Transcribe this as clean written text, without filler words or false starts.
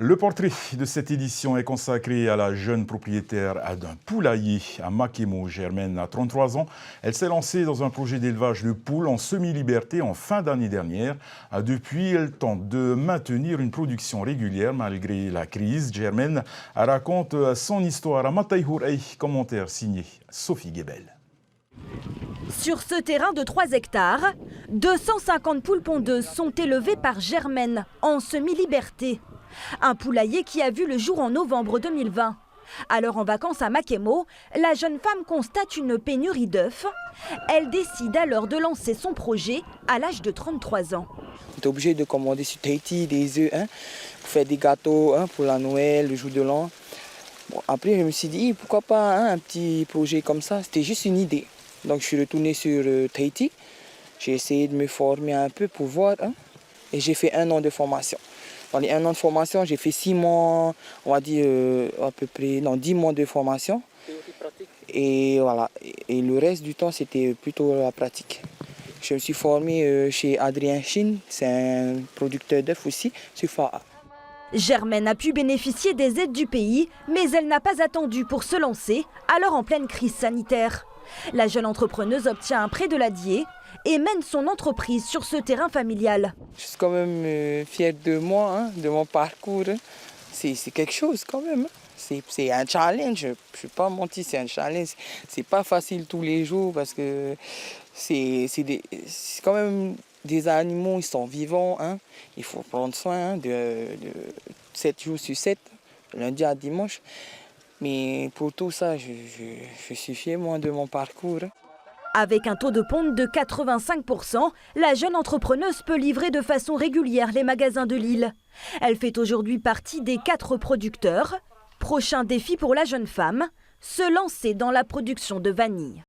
Le portrait de cette édition est consacré à la jeune propriétaire d'un poulailler à Makemo. Germaine a 33 ans. Elle s'est lancée dans un projet d'élevage de poules en semi-liberté en fin d'année dernière. Depuis, elle tente de maintenir une production régulière malgré la crise. Germaine raconte son histoire à Mataihourei. Commentaire signé Sophie Gebel. Sur ce terrain de 3 hectares, 250 poules pondeuses sont élevées par Germaine en semi-liberté. Un poulailler qui a vu le jour en novembre 2020. Alors en vacances à Makemo, la jeune femme constate une pénurie d'œufs. Elle décide alors de lancer son projet à l'âge de 33 ans. On est obligé de commander sur Tahiti des œufs pour faire des gâteaux pour la Noël, le jour de l'an. Bon, après je me suis dit pourquoi pas un petit projet comme ça, c'était juste une idée. Donc je suis retourné sur Tahiti, j'ai essayé de me former un peu pour voir et j'ai fait 1 an de formation. Dans les 1 an de formation, j'ai fait 6 mois, on va dire à peu près, 10 mois de formation. Et voilà, et le reste du temps, c'était plutôt la pratique. Je me suis formé chez Adrien Chine, c'est un producteur d'œufs aussi, sur Fa'a. Germaine a pu bénéficier des aides du pays, mais elle n'a pas attendu pour se lancer, alors en pleine crise sanitaire. La jeune entrepreneuse obtient un prêt de l'ADIE et mène son entreprise sur ce terrain familial. Je suis quand même fière de moi, de mon parcours. C'est quelque chose quand même. C'est un challenge, je ne vais pas mentir, c'est un challenge. C'est pas facile tous les jours parce que c'est quand même des animaux, ils sont vivants. Il faut prendre soin de 7 jours sur 7, lundi à dimanche. Mais pour tout ça, je suis fier moi de mon parcours. Avec un taux de ponte de 85%, la jeune entrepreneuse peut livrer de façon régulière les magasins de l'île. Elle fait aujourd'hui partie des 4 producteurs. Prochain défi pour la jeune femme, se lancer dans la production de vanille.